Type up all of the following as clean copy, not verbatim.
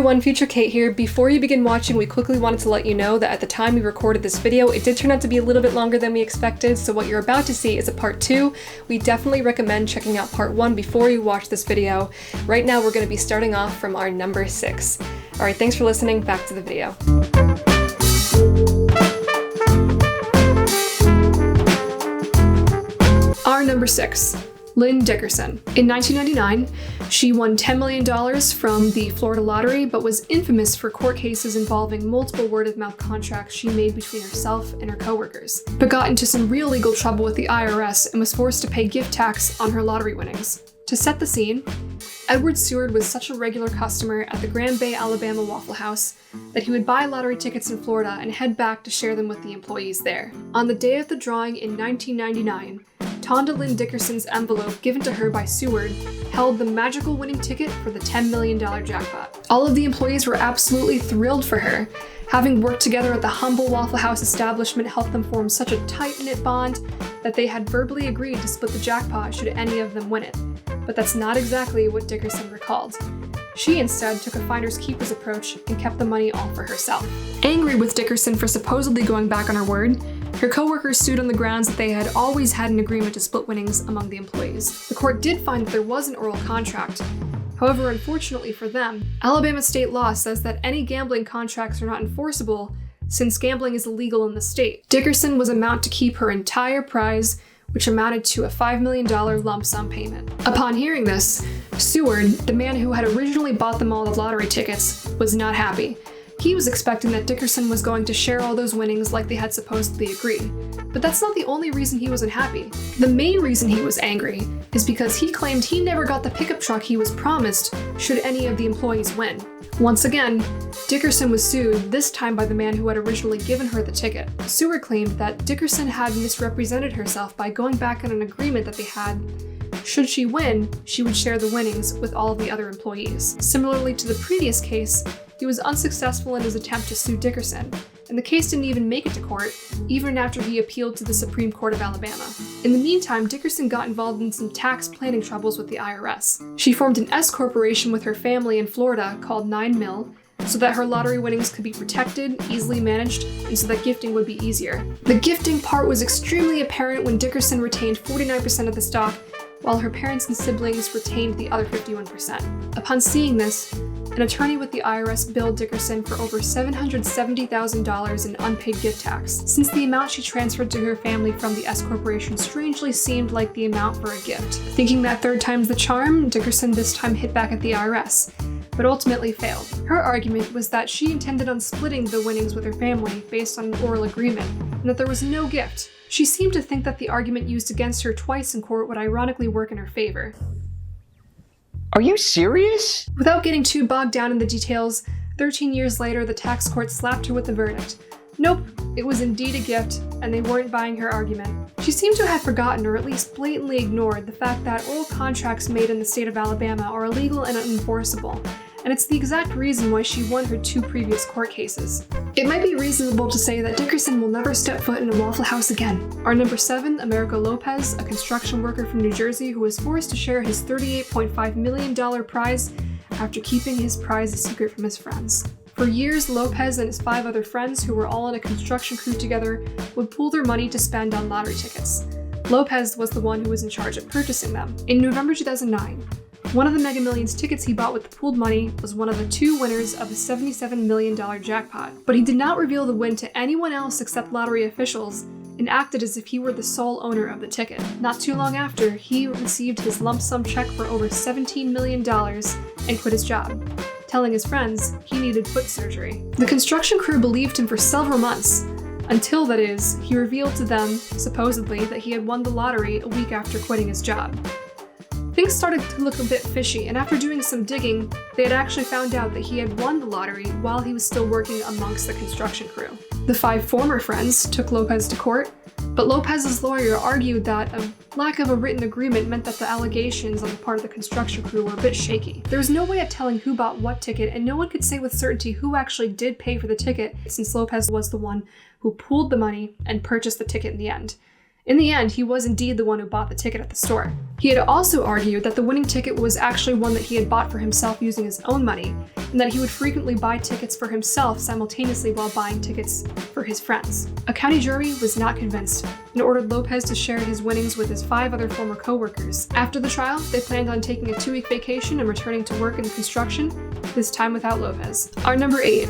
everyone, Future Kate here. Before you begin watching, we quickly wanted to let you know that at the time we recorded this video, it did turn out to be a little bit longer than we expected, so what you're about to see is a part 2. We definitely recommend checking out part 1 before you watch this video. Right now we're going to be starting off from our number 6. Alright, thanks for listening, back to the video. Our number 6. Lynn Dickerson. In 1999, she won $10 million from the Florida lottery, but was infamous for court cases involving multiple word-of-mouth contracts she made between herself and her coworkers, but got into some real legal trouble with the IRS and was forced to pay gift tax on her lottery winnings. To set the scene, Edward Seward was such a regular customer at the Grand Bay, Alabama Waffle House that he would buy lottery tickets in Florida and head back to share them with the employees there. On the day of the drawing in 1999, Tonda Lynn Dickerson's envelope given to her by Seward held the magical winning ticket for the $10 million jackpot. All of the employees were absolutely thrilled for her. Having worked together at the humble Waffle House establishment helped them form such a tight-knit bond that they had verbally agreed to split the jackpot should any of them win it. But that's not exactly what Dickerson recalled. She instead took a finders keepers approach and kept the money all for herself. Angry with Dickerson for supposedly going back on her word, her coworkers sued on the grounds that they had always had an agreement to split winnings among the employees. The court did find that there was an oral contract. However, unfortunately for them, Alabama state law says that any gambling contracts are not enforceable since gambling is illegal in the state. Dickerson was amount to keep her entire prize, which amounted to a $5 million lump sum payment. Upon hearing this, Seward, the man who had originally bought them all the lottery tickets, was not happy. He was expecting that Dickerson was going to share all those winnings like they had supposedly agreed. But that's not the only reason he wasn't happy. The main reason he was angry is because he claimed he never got the pickup truck he was promised should any of the employees win. Once again, Dickerson was sued, this time by the man who had originally given her the ticket. Seward claimed that Dickerson had misrepresented herself by going back on an agreement that they had. Should she win, she would share the winnings with all of the other employees. Similarly to the previous case, he was unsuccessful in his attempt to sue Dickerson, and the case didn't even make it to court, even after he appealed to the Supreme Court of Alabama. In the meantime, Dickerson got involved in some tax planning troubles with the IRS. She formed an S corporation with her family in Florida called 9 Mill, so that her lottery winnings could be protected, easily managed, and so that gifting would be easier. The gifting part was extremely apparent when Dickerson retained 49% of the stock, while her parents and siblings retained the other 51%. Upon seeing this, an attorney with the IRS billed Dickerson for over $770,000 in unpaid gift tax, since the amount she transferred to her family from the S corporation strangely seemed like the amount for a gift. Thinking that third time's the charm, Dickerson this time hit back at the IRS, but ultimately failed. Her argument was that she intended on splitting the winnings with her family based on an oral agreement, and that there was no gift. She seemed to think that the argument used against her twice in court would ironically work in her favor. Are you serious? Without getting too bogged down in the details, 13 years later, the tax court slapped her with the verdict. Nope, it was indeed a gift, and they weren't buying her argument. She seemed to have forgotten, or at least blatantly ignored, the fact that oral contracts made in the state of Alabama are illegal and unenforceable, and it's the exact reason why she won her 2 previous court cases. It might be reasonable to say that Dickerson will never step foot in a Waffle House again. Our number 7, Americo Lopez, a construction worker from New Jersey who was forced to share his $38.5 million prize after keeping his prize a secret from his friends. For years, Lopez and his 5 other friends, who were all on a construction crew together, would pool their money to spend on lottery tickets. Lopez was the one who was in charge of purchasing them. In November 2009, one of the Mega Millions tickets he bought with the pooled money was one of the 2 winners of a $77 million jackpot. But he did not reveal the win to anyone else except lottery officials and acted as if he were the sole owner of the ticket. Not too long after, he received his lump sum check for over $17 million and quit his job, telling his friends he needed foot surgery. The construction crew believed him for several months, until, that is, he revealed to them, supposedly, that he had won the lottery a week after quitting his job. Things started to look a bit fishy, and after doing some digging, they had actually found out that he had won the lottery while he was still working amongst the construction crew. The 5 former friends took Lopez to court, but Lopez's lawyer argued that a lack of a written agreement meant that the allegations on the part of the construction crew were a bit shaky. There was no way of telling who bought what ticket, and no one could say with certainty who actually did pay for the ticket, since Lopez was the one who pooled the money and purchased the ticket in the end. In the end, he was indeed the one who bought the ticket at the store. He had also argued that the winning ticket was actually one that he had bought for himself using his own money, and that he would frequently buy tickets for himself simultaneously while buying tickets for his friends. A county jury was not convinced and ordered Lopez to share his winnings with his 5 other former co-workers. After the trial, they planned on taking a 2-week vacation and returning to work in construction, this time without Lopez. Our number 8,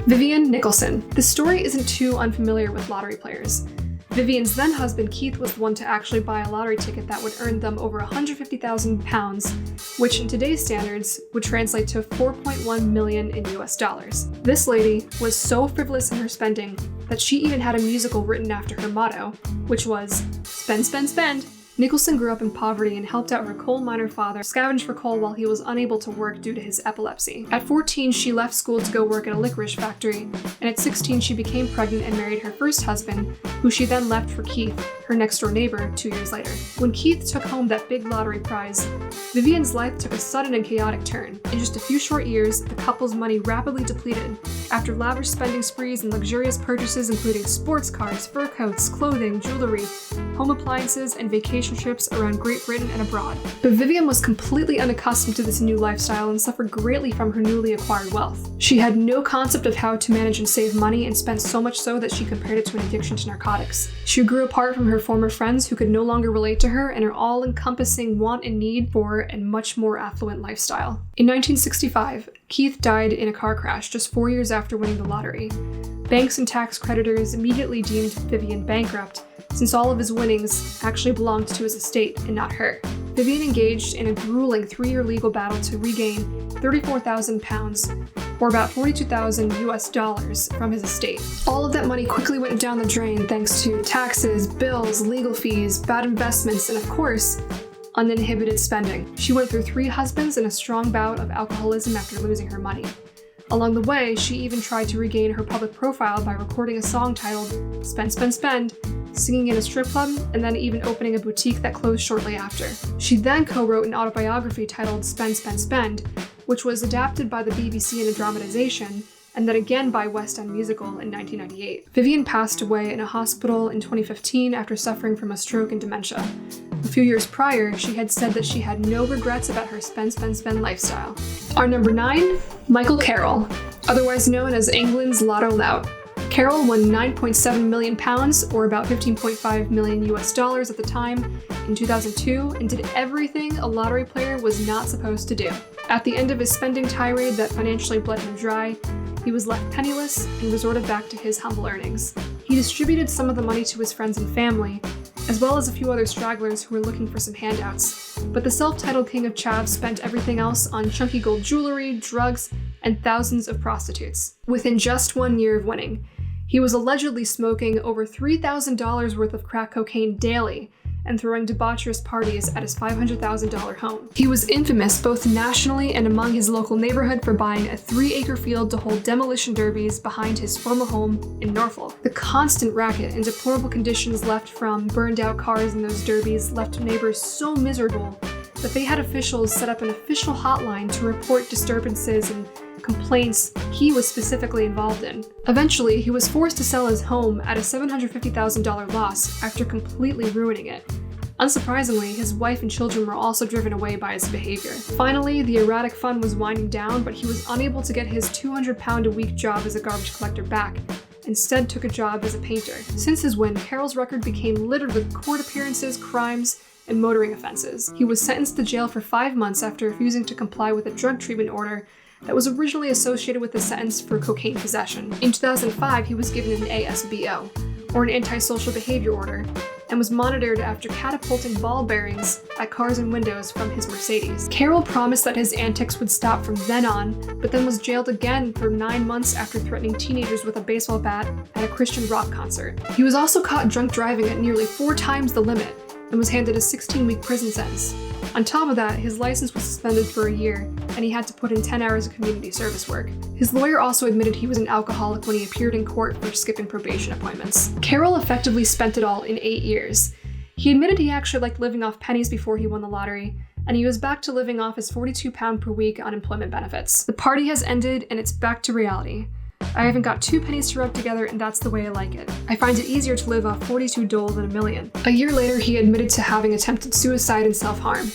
Vivian Nicholson. The story isn't too unfamiliar with lottery players. Vivian's then husband Keith was the one to actually buy a lottery ticket that would earn them over £150,000, which in today's standards would translate to 4.1 million in US dollars. This lady was so frivolous in her spending that she even had a musical written after her motto, which was, "Spend, spend, spend." Nicholson grew up in poverty and helped out her coal miner father scavenge for coal while he was unable to work due to his epilepsy. At 14, she left school to go work at a licorice factory, and at 16, she became pregnant and married her first husband, who she then left for Keith, her next-door neighbor, 2 years later. When Keith took home that big lottery prize, Vivian's life took a sudden and chaotic turn. In just a few short years, the couple's money rapidly depleted after lavish spending sprees and luxurious purchases including sports cars, fur coats, clothing, jewelry, home appliances, and vacation trips around Great Britain and abroad. But Vivian was completely unaccustomed to this new lifestyle and suffered greatly from her newly acquired wealth. She had no concept of how to manage and save money and spent so much so that she compared it to an addiction to narcotics. She grew apart from her former friends who could no longer relate to her and her all-encompassing want and need for a much more affluent lifestyle. In 1965, Keith died in a car crash just 4 years after winning the lottery. Banks and tax creditors immediately deemed Vivian bankrupt, since all of his winnings actually belonged to his estate and not her. Vivian engaged in a grueling 3-year legal battle to regain £34,000, or about 42,000 US dollars, from his estate. All of that money quickly went down the drain thanks to taxes, bills, legal fees, bad investments, and of course, uninhibited spending. She went through 3 husbands and a strong bout of alcoholism after losing her money. Along the way, she even tried to regain her public profile by recording a song titled "Spend, Spend, Spend," singing in a strip club, and then even opening a boutique that closed shortly after. She then co-wrote an autobiography titled "Spend, Spend, Spend," which was adapted by the BBC in a dramatization, and then again by West End Musical in 1998. Vivian passed away in a hospital in 2015 after suffering from a stroke and dementia. A few years prior, she had said that she had no regrets about her spend, spend, spend lifestyle. Our number 9, Michael Carroll, otherwise known as England's Lotto Lout. Carroll won £9.7 million, or about 15.5 million US dollars at the time, in 2002, and did everything a lottery player was not supposed to do. At the end of his spending tirade that financially bled him dry, he was left penniless and resorted back to his humble earnings. He distributed some of the money to his friends and family, as well as a few other stragglers who were looking for some handouts. But the self-titled king of chavs spent everything else on chunky gold jewelry, drugs, and thousands of prostitutes. Within just 1 year of winning, he was allegedly smoking over $3,000 worth of crack cocaine daily and throwing debaucherous parties at his $500,000 home. He was infamous both nationally and among his local neighborhood for buying a 3-acre field to hold demolition derbies behind his former home in Norfolk. The constant racket and deplorable conditions left from burned out cars in those derbies left neighbors so miserable that they had officials set up an official hotline to report disturbances and complaints he was specifically involved in. Eventually, he was forced to sell his home at a $750,000 loss after completely ruining it. Unsurprisingly, his wife and children were also driven away by his behavior. Finally, the erratic fun was winding down, but he was unable to get his £200-a-week job as a garbage collector back. Instead, took a job as a painter. Since his win, Carroll's record became littered with court appearances, crimes, and motoring offenses. He was sentenced to jail for 5 months after refusing to comply with a drug treatment order that was originally associated with the sentence for cocaine possession. In 2005, he was given an ASBO, or an antisocial behavior order, and was monitored after catapulting ball bearings at cars and windows from his Mercedes. Carroll promised that his antics would stop from then on, but then was jailed again for 9 months after threatening teenagers with a baseball bat at a Christian rock concert. He was also caught drunk driving at nearly 4 times the limit, and was handed a 16-week prison sentence. On top of that, his license was suspended for a year, and he had to put in 10 hours of community service work. His lawyer also admitted he was an alcoholic when he appeared in court for skipping probation appointments. Carroll effectively spent it all in 8 years. He admitted he actually liked living off pennies before he won the lottery, and he was back to living off his £42 per week unemployment benefits. The party has ended, and it's back to reality. I haven't got 2 pennies to rub together, and that's the way I like it. I find it easier to live off 42 dole than $1 million. A year later, he admitted to having attempted suicide and self-harm.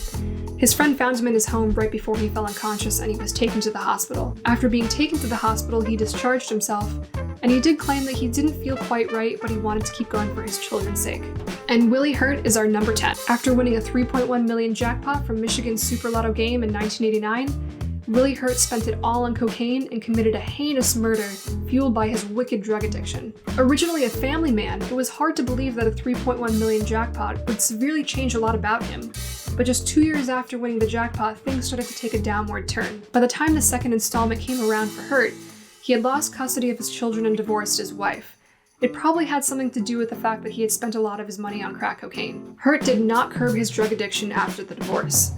His friend found him in his home right before he fell unconscious, and he was taken to the hospital. After being taken to the hospital, he discharged himself, and he did claim that he didn't feel quite right, but he wanted to keep going for his children's sake. And Willie Hurt is our number 10. After winning a $3.1 million jackpot from Michigan's Super Lotto game in 1989, Willie Hurt spent it all on cocaine and committed a heinous murder fueled by his wicked drug addiction. Originally a family man, it was hard to believe that a $3.1 million jackpot would severely change a lot about him. But just 2 years after winning the jackpot, things started to take a downward turn. By the time the second installment came around for Hurt, he had lost custody of his children and divorced his wife. It probably had something to do with the fact that he had spent a lot of his money on crack cocaine. Hurt did not curb his drug addiction after the divorce.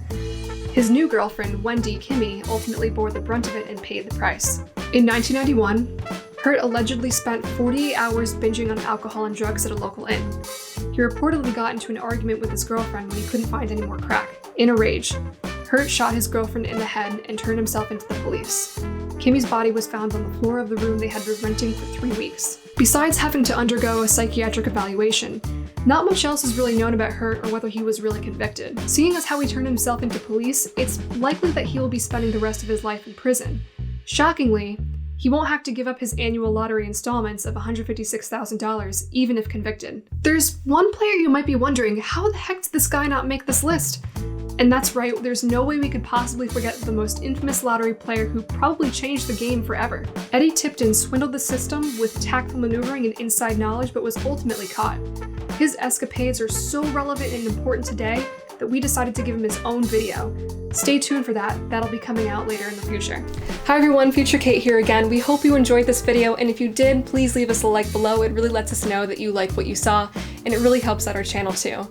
His new girlfriend, Wendy Kimmy, ultimately bore the brunt of it and paid the price. In 1991, Hurt allegedly spent 48 hours binging on alcohol and drugs at a local inn. He reportedly got into an argument with his girlfriend when he couldn't find any more crack. In a rage, Hurt shot his girlfriend in the head and turned himself into the police. Kimmy's body was found on the floor of the room they had been renting for 3 weeks. Besides having to undergo a psychiatric evaluation, not much else is really known about Hurt or whether he was really convicted. Seeing as how he turned himself into police, it's likely that he will be spending the rest of his life in prison. Shockingly, he won't have to give up his annual lottery installments of $156,000, even if convicted. There's one player you might be wondering, how the heck did this guy not make this list? And that's right, there's no way we could possibly forget the most infamous lottery player who probably changed the game forever. Eddie Tipton swindled the system with tactful maneuvering and inside knowledge, but was ultimately caught. His escapades are so relevant and important today that we decided to give him his own video. Stay tuned for that, that'll be coming out later in the future. Hi everyone, Future Kate here again. We hope you enjoyed this video, and if you did, please leave us a like below. It really lets us know that you like what you saw, and it really helps out our channel too.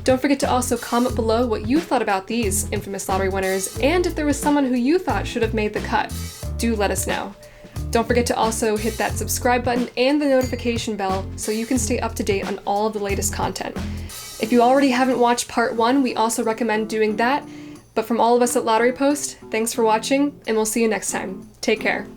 Don't forget to also comment below what you thought about these infamous lottery winners, and if there was someone who you thought should have made the cut. Do let us know. Don't forget to also hit that subscribe button and the notification bell so you can stay up to date on all of the latest content. If you already haven't watched part 1, we also recommend doing that. But from all of us at Lottery Post, thanks for watching, and we'll see you next time. Take care.